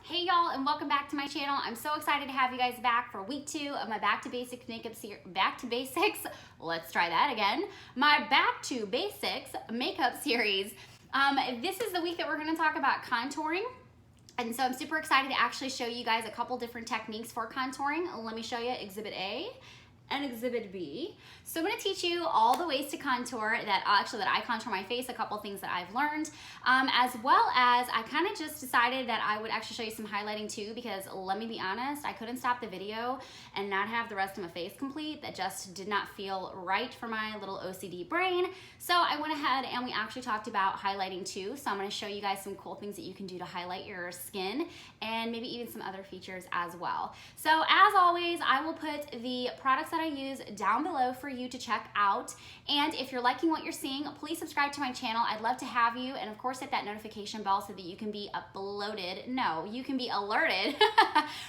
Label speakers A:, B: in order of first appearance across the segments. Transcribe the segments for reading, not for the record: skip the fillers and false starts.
A: Hey y'all, and welcome back to my channel. I'm so excited to have you guys back for week 2 of my Back to Basics makeup series. Back to Basics, let's try that again. My Back to Basics makeup series. This is the week that we're gonna talk about contouring. And so I'm super excited to actually show you guys a couple different techniques for contouring. Let me show you Exhibit A and Exhibit B. So I'm gonna teach you all the ways to contour that I contour my face, a couple things that I've learned, as well as I kind of just decided that I would actually show you some highlighting too, because let me be honest, I couldn't stop the video and not have the rest of my face complete. That just did not feel right for my little OCD brain. So I went ahead and we actually talked about highlighting too. So I'm gonna show you guys some cool things that you can do to highlight your skin and maybe even some other features as well. So as always, I will put the products that I use down below for you to check out. And if you're liking what you're seeing, please subscribe to my channel. I'd love to have you. And of course, hit that notification bell so that you can be you can be alerted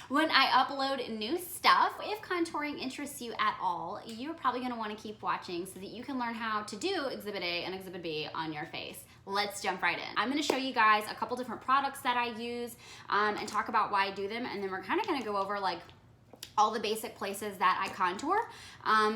A: when I upload new stuff. If contouring interests you at all, you're probably gonna wanna keep watching so that you can learn how to do Exhibit A and Exhibit B on your face. Let's jump right in. I'm gonna show you guys a couple different products that I use and talk about why I do them. And then we're kind of gonna go over like all the basic places that I contour.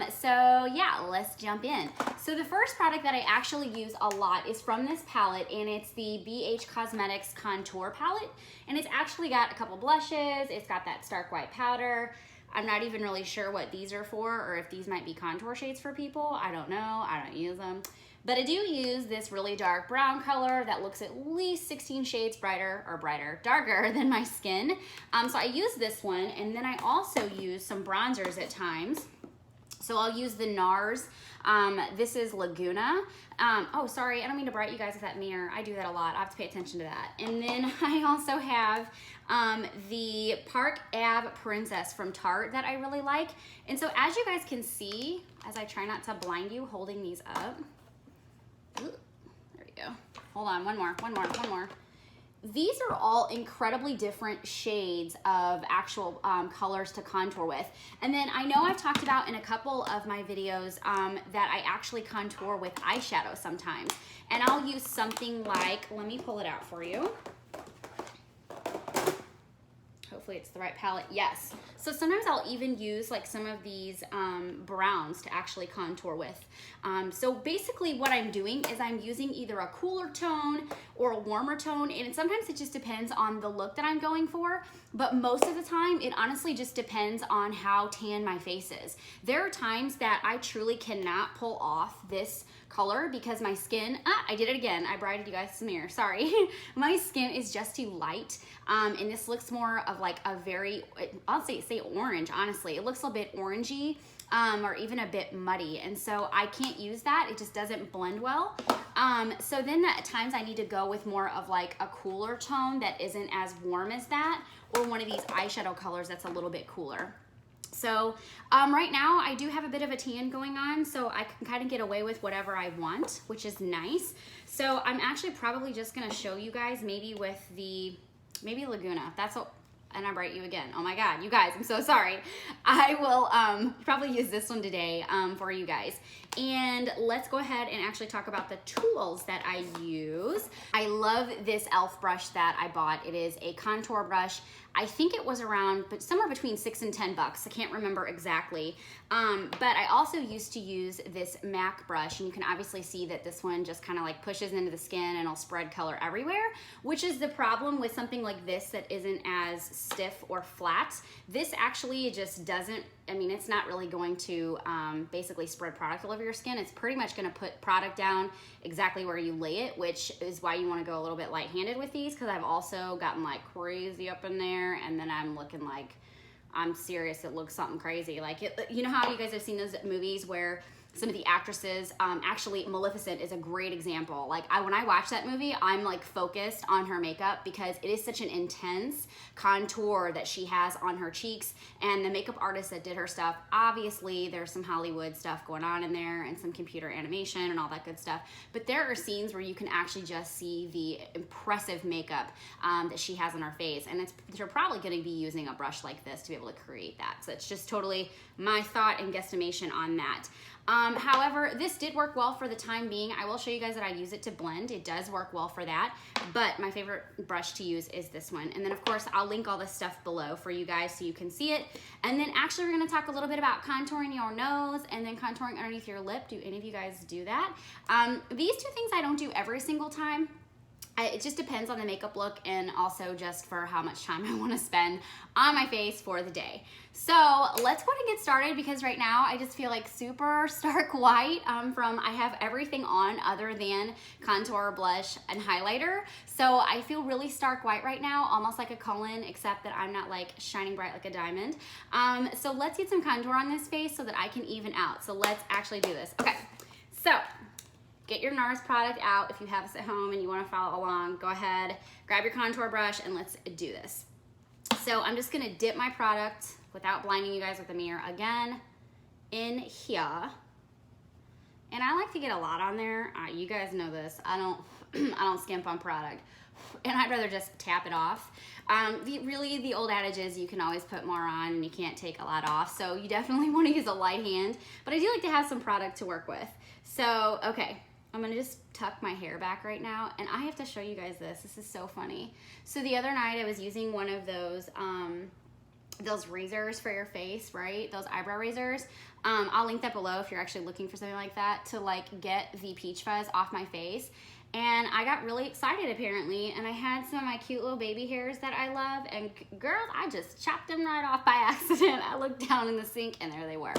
A: So yeah, let's jump in. So the first product that I actually use a lot is from this palette, and it's the BH Cosmetics Contour Palette. And it's actually got a couple blushes, it's got that stark white powder. I'm not even really sure what these are for, or if these might be contour shades for people. I don't know, I don't use them. But I do use this really dark brown color that looks at least 16 shades darker than my skin. So I use this one, and then I also use some bronzers at times. So I'll use the NARS. This is Laguna. Oh, sorry, I don't mean to bright you guys with that mirror. I do that a lot. I have to pay attention to that. And then I also have the Park Ave Princess from Tarte that I really like. And so as you guys can see, as I try not to blind you holding these up, ooh, there we go. Hold on, one more. These are all incredibly different shades of actual colors to contour with. And then I know I've talked about in a couple of my videos that I actually contour with eyeshadow sometimes. And I'll use something like, let me pull it out for you. Hopefully it's the right palette, yes. So sometimes I'll even use like some of these browns to actually contour with. So basically what I'm doing is I'm using either a cooler tone or a warmer tone, and sometimes it just depends on the look that I'm going for, but most of the time it honestly just depends on how tan my face is. There are times that I truly cannot pull off this color because my skin, I did it again, I brightened you guys some mirror, sorry. My skin is just too light, and this looks more of like a very, I'll say orange, honestly. It looks a bit orangey, or even a bit muddy, and so I can't use that. It just doesn't blend well. So then at times I need to go with more of like a cooler tone that isn't as warm as that, or one of these eyeshadow colors that's a little bit cooler. So right now I do have a bit of a tan going on, so I can kind of get away with whatever I want, which is nice. So I'm actually probably just gonna show you guys maybe with the, maybe Laguna. That's what, and I bright you again. Oh my God, you guys, I'm so sorry. I will probably use this one today for you guys. And let's go ahead and actually talk about the tools that I use. I love this e.l.f. brush that I bought. It is a contour brush. I think it was around, but somewhere between $6 and $10. I can't remember exactly. But I also used to use this MAC brush, and you can obviously see that this one just kind of like pushes into the skin and it'll spread color everywhere, which is the problem with something like this that isn't as stiff or flat. This actually just doesn't, I mean, it's not really going to basically spread product all over your skin. It's pretty much gonna put product down exactly where you lay it, which is why you wanna go a little bit light-handed with these, because I've also gotten like crazy up in there, and then I'm looking like, I'm serious, it looks something crazy. Like, you know how you guys have seen those movies where some of the actresses, actually Maleficent is a great example. Like when I watch that movie, I'm like focused on her makeup because it is such an intense contour that she has on her cheeks, and the makeup artist that did her stuff, obviously there's some Hollywood stuff going on in there and some computer animation and all that good stuff. But there are scenes where you can actually just see the impressive makeup that she has on her face. And they're probably gonna be using a brush like this to be able to create that. So it's just totally my thought and guesstimation on that. However, this did work well for the time being. I will show you guys that I use it to blend. It does work well for that, but my favorite brush to use is this one. And then of course, I'll link all this stuff below for you guys so you can see it. And then actually we're gonna talk a little bit about contouring your nose and then contouring underneath your lip. Do any of you guys do that? These two things I don't do every single time. It just depends on the makeup look and also just for how much time I want to spend on my face for the day. So let's go ahead and get started because right now I just feel like super stark white I have everything on other than contour, blush, and highlighter. So I feel really stark white right now, almost like a Cullen, except that I'm not like shining bright like a diamond. So let's get some contour on this face so that I can even out. So let's actually do this. Okay, so get your NARS product out. If you have this at home and you want to follow along, go ahead, grab your contour brush, and let's do this. So I'm just gonna dip my product without blinding you guys with the mirror again in here. And I like to get a lot on there. You guys know this. I don't skimp on product. And I'd rather just tap it off. Really, the old adage is you can always put more on and you can't take a lot off. So you definitely want to use a light hand. But I do like to have some product to work with. So, okay. I'm gonna just tuck my hair back right now, and I have to show you guys this. This is so funny. So the other night I was using one of those razors for your face, right? Those eyebrow razors. I'll link that below if you're actually looking for something like that to like get the peach fuzz off my face. And I got really excited apparently, and I had some of my cute little baby hairs that I love, and girls, I just chopped them right off by accident. I looked down in the sink and there they were.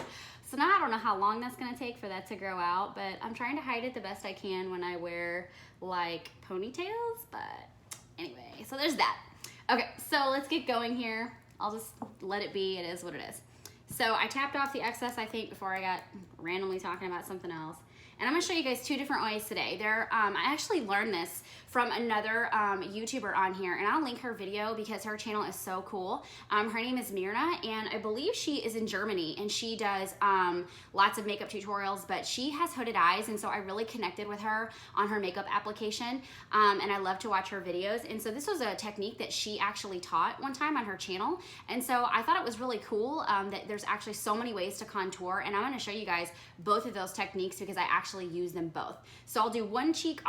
A: So now I don't know how long that's gonna take for that to grow out, but I'm trying to hide it the best I can when I wear like ponytails, but anyway, so there's that. Okay, so let's get going here. I'll just let it be, it is what it is. So I tapped off the excess, I think, before I got randomly talking about something else. And I'm gonna show you guys two different ways today. I actually learned this from another YouTuber on here, and I'll link her video because her channel is so cool. Her name is Mirna, and I believe she is in Germany, and she does lots of makeup tutorials, but she has hooded eyes, and so I really connected with her on her makeup application, and I love to watch her videos. And so this was a technique that she actually taught one time on her channel, and so I thought it was really cool that there's actually so many ways to contour, and I'm gonna show you guys both of those techniques because I actually use them both. So I'll do one cheek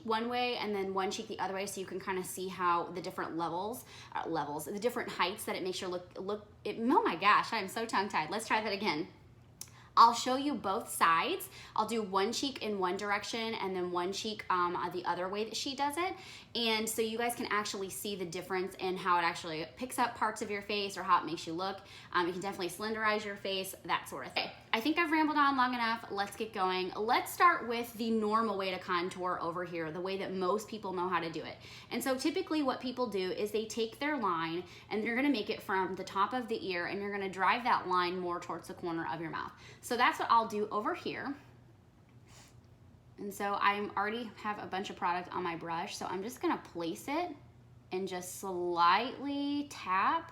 A: one way and then one cheek the other way, so you can kind of see how the different the different heights that it makes you look. Oh my gosh, I'm so tongue-tied. Let's try that again. I'll show you both sides. I'll do one cheek in one direction and then one cheek the other way that she does it. And so you guys can actually see the difference in how it actually picks up parts of your face or how it makes you look. You can definitely slenderize your face, that sort of thing. I think I've rambled on long enough. Let's get going. Let's start with the normal way to contour over here, the way that most people know how to do it. And so typically what people do is they take their line and they're gonna make it from the top of the ear, and you're gonna drive that line more towards the corner of your mouth. So that's what I'll do over here. And so I already have a bunch of product on my brush, so I'm just gonna place it and just slightly tap.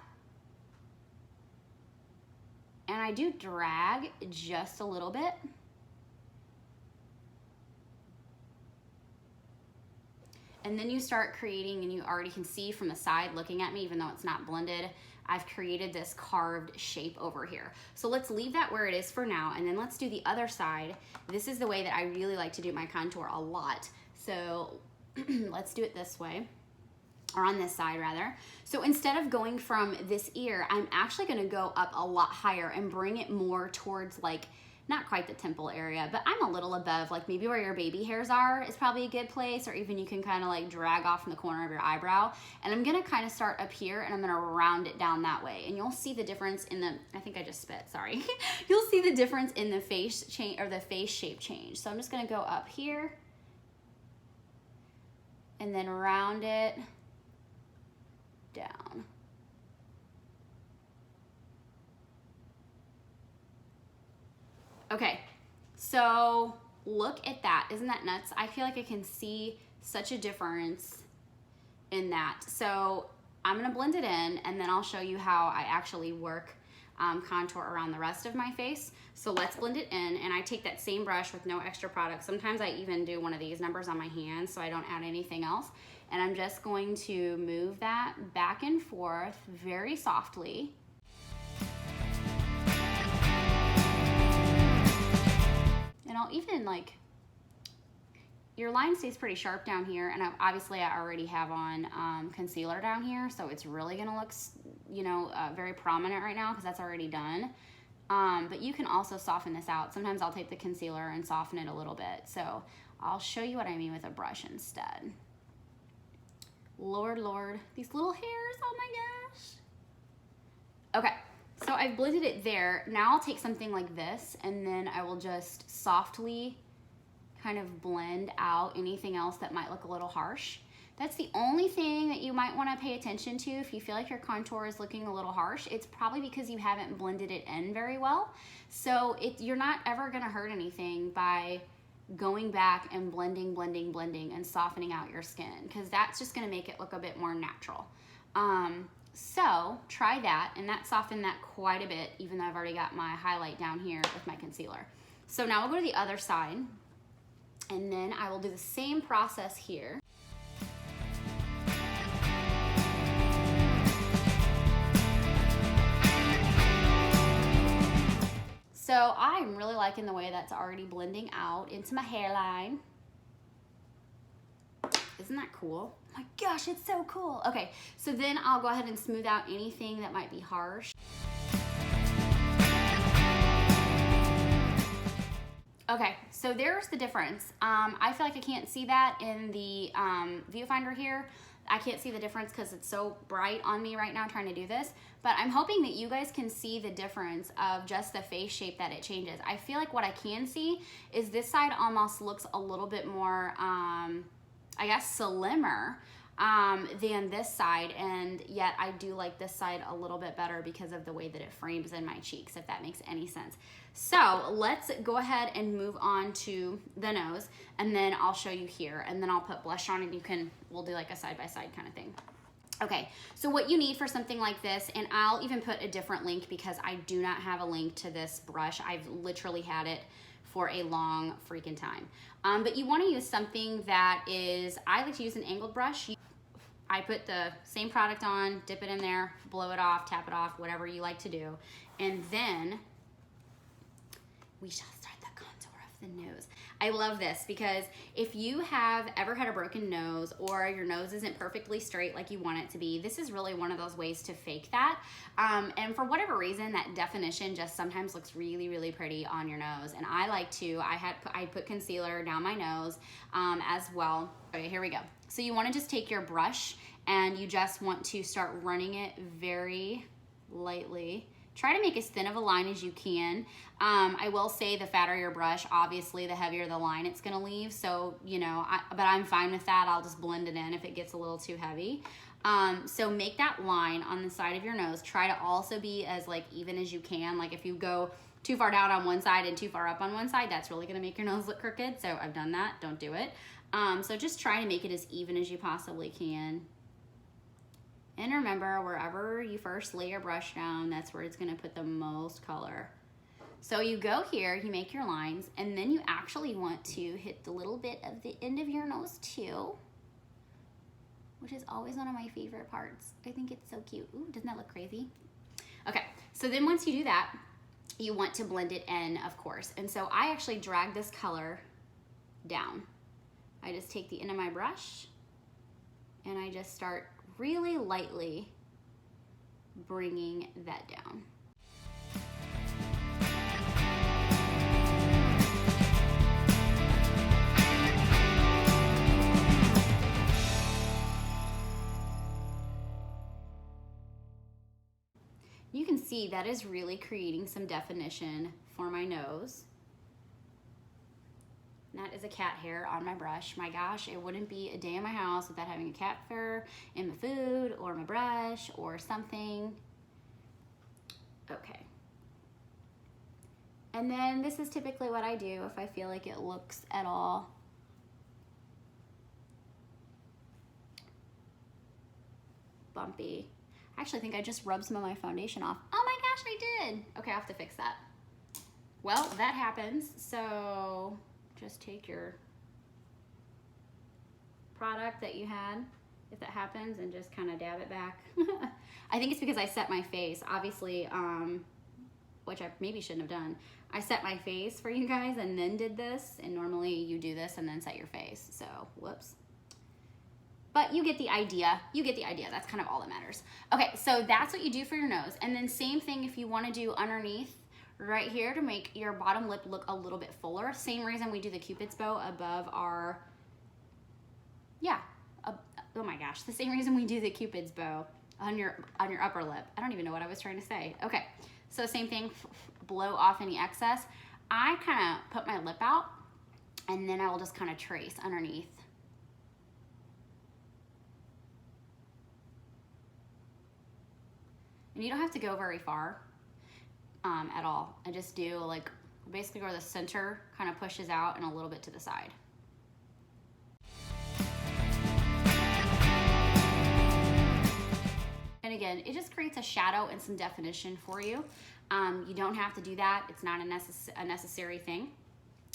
A: And I do drag just a little bit. And then you start creating, and you already can see from the side looking at me, even though it's not blended, I've created this carved shape over here. So let's leave that where it is for now, and then let's do the other side. This is the way that I really like to do my contour a lot. So let's do it this way, or on this side rather. So instead of going from this ear, I'm actually gonna go up a lot higher and bring it more towards like, not quite the temple area, but I'm a little above, like maybe where your baby hairs are is probably a good place, or even you can kind of like drag off from the corner of your eyebrow. And I'm gonna kind of start up here and I'm gonna round it down that way. And you'll see the difference in the, I think I just spit, sorry. You'll see the difference in the face change, or the face shape change. So I'm just gonna go up here and then round it down. Okay, so look at that. Isn't that nuts? I feel like I can see such a difference in that. So I'm gonna blend it in, and then I'll show you how I actually work contour around the rest of my face. So let's blend it in, and I take that same brush with no extra product. Sometimes I even do one of these numbers on my hand so I don't add anything else. And I'm just going to move that back and forth very softly. I'll even like, your line stays pretty sharp down here, and obviously I already have on concealer down here, so it's really gonna look, you know, very prominent right now because that's already done. But you can also soften this out. Sometimes I'll take the concealer and soften it a little bit. So I'll show you what I mean with a brush instead. Lord, Lord, these little hairs, oh my gosh. Okay, so I've blended it there. Now I'll take something like this, and then I will just softly kind of blend out anything else that might look a little harsh. That's the only thing that you might want to pay attention to if you feel like your contour is looking a little harsh. It's probably because you haven't blended it in very well. So you're not ever going to hurt anything by going back and blending and softening out your skin, because that's just going to make it look a bit more natural. So try that, and that softened that quite a bit, even though I've already got my highlight down here with my concealer. So now we'll go to the other side, and then I will do the same process here. So I'm really liking the way that's already blending out into my hairline. Isn't that cool? Oh my gosh, it's so cool. Okay, so then I'll go ahead and smooth out anything that might be harsh. Okay, so there's the difference. I feel like I can't see that in the viewfinder here. I can't see the difference because it's so bright on me right now trying to do this, but I'm hoping that you guys can see the difference of just the face shape that it changes. I feel like what I can see is this side almost looks a little bit more, I guess, slimmer than this side, and yet I do like this side a little bit better because of the way that it frames in my cheeks, if that makes any sense. So let's go ahead and move on to the nose, and then I'll show you here, and then I'll put blush on, and we'll do like a side-by-side kind of thing. Okay, so what you need for something like this, and I'll even put a different link because I do not have a link to this brush. I've literally had it for a long freaking time. But you want to use something that is, I like to use an angled brush. I put the same product on, dip it in there, blow it off, tap it off, whatever you like to do. And then we shall start the contour of the nose. I love this because if you have ever had a broken nose or your nose isn't perfectly straight like you want it to be, this is really one of those ways to fake that. And for whatever reason, that definition just sometimes looks really, really pretty on your nose. And I like to, I put concealer down my nose as well. Okay, here we go. So you want to just take your brush and you just want to start running it very lightly. Try to make as thin of a line as you can. I will say the fatter your brush, obviously the heavier the line it's gonna leave. So, you know, but I'm fine with that. I'll just blend it in if it gets a little too heavy. So make that line on the side of your nose. Try to also be as like even as you can. Like if you go too far down on one side and too far up on one side, that's really gonna make your nose look crooked. So I've done that, don't do it. So just try to make it as even as you possibly can. And remember, wherever you first lay your brush down, that's where it's gonna put the most color. So you go here, you make your lines, and then you actually want to hit the little bit of the end of your nose too, which is always one of my favorite parts. I think it's so cute. Ooh, doesn't that look crazy? Okay, so then once you do that, you want to blend it in, of course. And so I actually drag this color down. I just take the end of my brush and I just start really lightly bringing that down. You can see that is really creating some definition for my nose. That is a cat hair on my brush. My gosh, it wouldn't be a day in my house without having a cat fur in my food or my brush or something. Okay. And then this is typically what I do if I feel like it looks at all bumpy. I actually think I just rubbed some of my foundation off. Oh my gosh, I did. Okay, I have to fix that. Well, that happens, so just take your product that you had, if that happens, and just kind of dab it back. I think it's because I set my face. Obviously, which I maybe shouldn't have done. I set my face for you guys and then did this, and normally you do this and then set your face. So, whoops. But you get the idea. You get the idea. That's kind of all that matters. Okay, so that's what you do for your nose. And then same thing if you want to do underneath right here to make your bottom lip look a little bit fuller. Same reason we do the Cupid's bow above our, oh my gosh, the same reason we do the Cupid's bow on your upper lip. I don't even know what I was trying to say. Okay, so same thing, blow off any excess. I kind of put my lip out and then I will just kind of trace underneath. And you don't have to go very far at all. I just do like basically where the center kind of pushes out and a little bit to the side. And again, it just creates a shadow and some definition for you. You don't have to do that. It's not a necessary thing.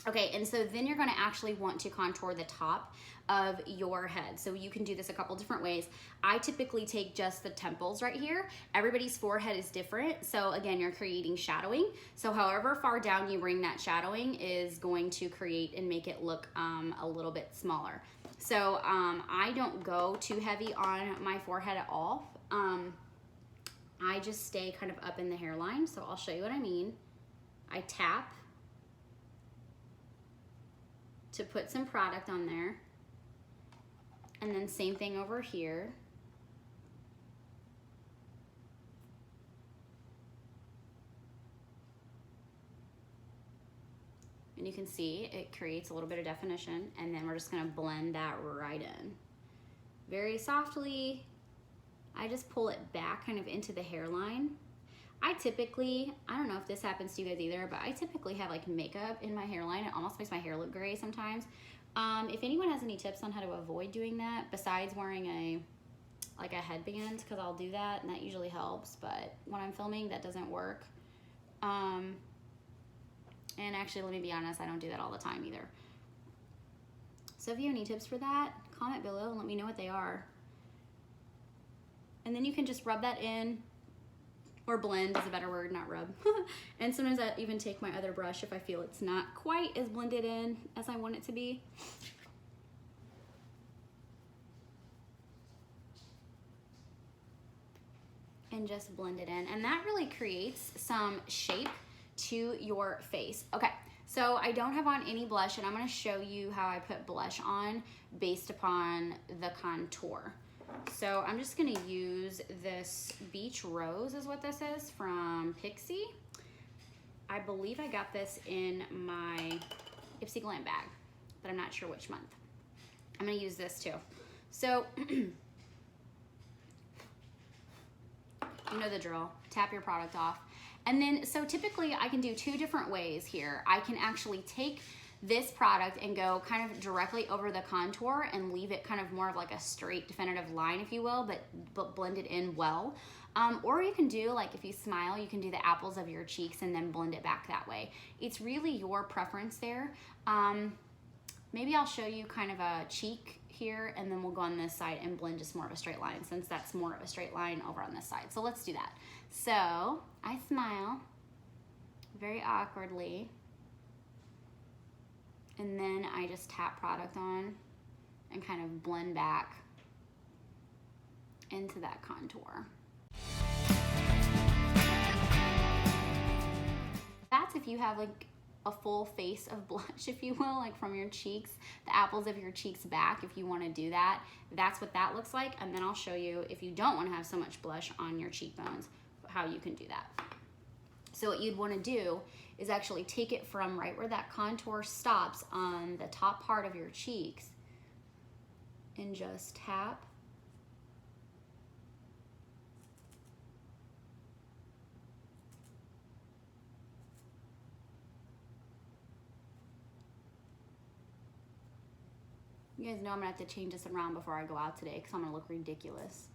A: Okay, and so then you're gonna actually want to contour the top of your head. So you can do this a couple different ways. I typically take just the temples right here. Everybody's forehead is different. So again, you're creating shadowing. So however far down you bring that shadowing is going to create and make it look a little bit smaller. So I don't go too heavy on my forehead at all. I just stay kind of up in the hairline. So I'll show you what I mean. I tap to put some product on there. And then same thing over here. And you can see it creates a little bit of definition, and then we're just gonna blend that right in. Very softly, I just pull it back kind of into the hairline. I typically, I don't know if this happens to you guys either, but I typically have like makeup in my hairline. It almost makes my hair look gray sometimes. If anyone has any tips on how to avoid doing that, besides wearing a headband, because I'll do that and that usually helps, but when I'm filming, that doesn't work. And actually, let me be honest, I don't do that all the time either. So if you have any tips for that, comment below and let me know what they are. And then you can just rub that in, or blend is a better word, not rub. And sometimes I even take my other brush if I feel it's not quite as blended in as I want it to be. And just blend it in. And that really creates some shape to your face. Okay, so I don't have on any blush, and I'm gonna show you how I put blush on based upon the contour. So I'm just gonna use this Beach Rose is what this is from Pixie. I believe I got this in my Ipsy Glam bag, but I'm not sure which month. I'm gonna use this too. So, you know the drill, tap your product off. And then, so typically I can do two different ways here. I can actually take this product and go kind of directly over the contour and leave it kind of more of like a straight definitive line, if you will, but blend it in well. Or you can do, like if you smile, you can do the apples of your cheeks and then blend it back that way. It's really your preference there. Maybe I'll show you kind of a cheek here, and then we'll go on this side and blend just more of a straight line, since that's more of a straight line over on this side. So let's do that. So I smile very awkwardly, and then I just tap product on and kind of blend back into that contour. That's if you have like a full face of blush, if you will, like from your cheeks, the apples of your cheeks back. If you want to do that, that's what that looks like. And then I'll show you, if you don't want to have so much blush on your cheekbones, how you can do that. So what you'd want to do is actually take it from right where that contour stops on the top part of your cheeks and just tap. You guys know I'm gonna have to change this around before I go out today because I'm gonna look ridiculous.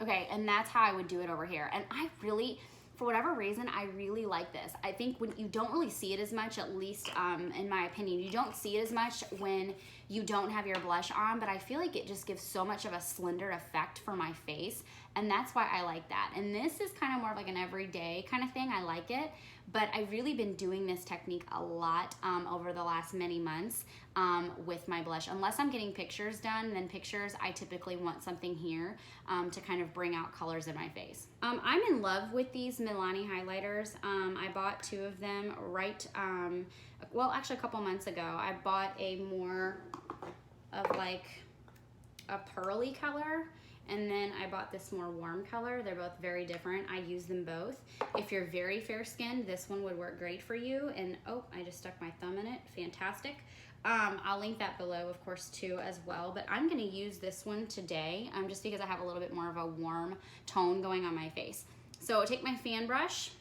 A: Okay, and that's how I would do it over here. And I really, for whatever reason, I really like this. I think when you don't really see it as much, at least in my opinion, you don't see it as much when you don't have your blush on, but I feel like it just gives so much of a slender effect for my face, and that's why I like that. And this is kind of more of like an everyday kind of thing. I like it, but I've really been doing this technique a lot over the last many months with my blush. Unless I'm getting pictures done, then pictures, I typically want something here to kind of bring out colors in my face. I'm in love with these Milani highlighters. I bought 2 of them well, actually a couple months ago. I bought a more of like a pearly color, and then I bought this more warm color. They're both very different. I use them both. If you're very fair skinned, this one would work great for you. And oh, I just stuck my thumb in it. Fantastic. I'll link that below, of course, too, as well. But I'm gonna use this one today just because I have a little bit more of a warm tone going on my face. So take my fan brush,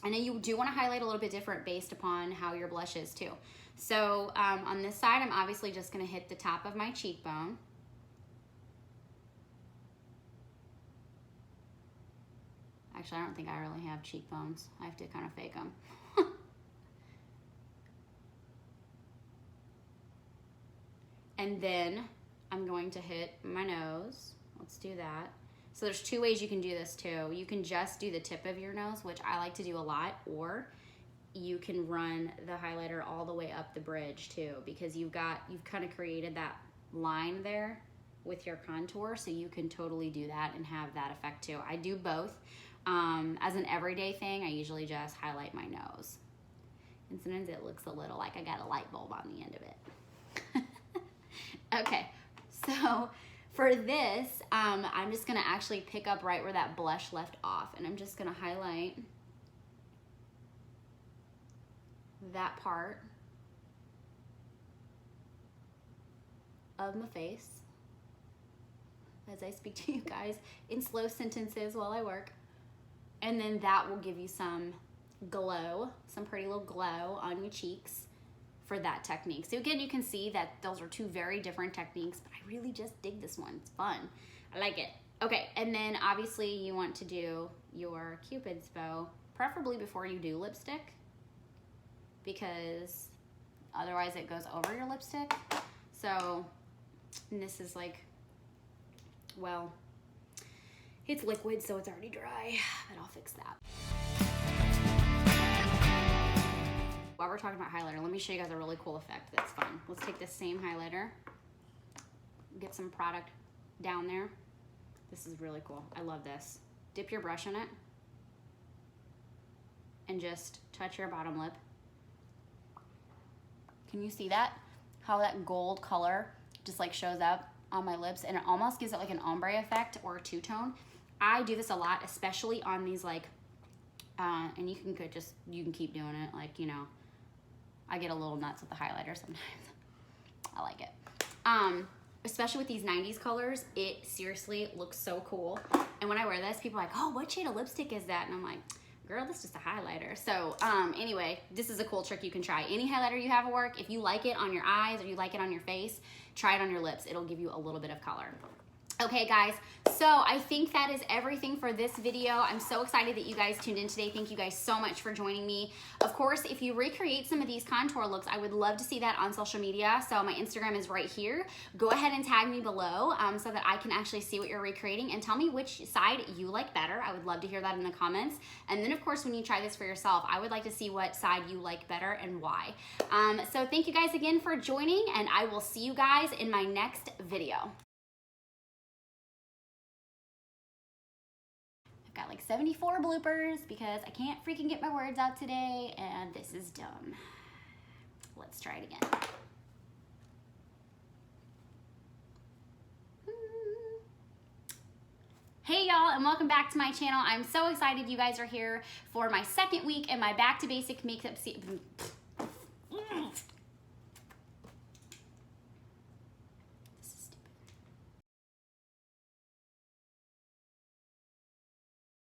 A: and then you do wanna highlight a little bit different based upon how your blush is too. So on this side, I'm obviously just gonna hit the top of my cheekbone. Actually, I don't think I really have cheekbones. I have to kind of fake them. And then I'm going to hit my nose. Let's do that. So there's 2 ways you can do this too. You can just do the tip of your nose, which I like to do a lot, or you can run the highlighter all the way up the bridge too, because you've kind of created that line there with your contour, so you can totally do that and have that effect too. I do both. As an everyday thing, I usually just highlight my nose. And sometimes it looks a little like I got a light bulb on the end of it. Okay, so for this, I'm just gonna actually pick up right where that blush left off, and I'm just gonna highlight that part of my face as I speak to you guys in slow sentences while I work. And then that will give you some glow, some pretty little glow on your cheeks for that technique. So again, you can see that those are 2 very different techniques, but I really just dig this one. It's fun. I like it. Okay, and then obviously you want to do your Cupid's bow, preferably before you do lipstick, because otherwise it goes over your lipstick. So, and this is like, well, it's liquid, so it's already dry, but I'll fix that. While we're talking about highlighter, let me show you guys a really cool effect that's fun. Let's take this same highlighter, get some product down there. This is really cool. I love this. Dip your brush in it and just touch your bottom lip. Can you see that? How that gold color just like shows up on my lips, and it almost gives it like an ombre effect or a two-tone. I do this a lot, especially on these like, and you can keep doing it. Like, you know, I get a little nuts with the highlighter sometimes. I like it. Especially with these 90s colors, it seriously looks so cool. And when I wear this, people are like, oh, what shade of lipstick is that? And I'm like, girl, this is just a highlighter. So anyway, this is a cool trick you can try. Any highlighter you have will work. If you like it on your eyes or you like it on your face, try it on your lips. It'll give you a little bit of color. Okay, guys, so I think that is everything for this video. I'm so excited that you guys tuned in today. Thank you guys so much for joining me. Of course, if you recreate some of these contour looks, I would love to see that on social media. So my Instagram is right here. Go ahead and tag me below so that I can actually see what you're recreating, and tell me which side you like better. I would love to hear that in the comments. And then, of course, when you try this for yourself, I would like to see what side you like better and why. So thank you guys again for joining, and I will see you guys in my next video. Got like 74 bloopers because I can't freaking get my words out today, and this is dumb. Let's try it again. Hey y'all, and welcome back to my channel. I'm so excited you guys are here for my second week in my Back to Basic makeup series.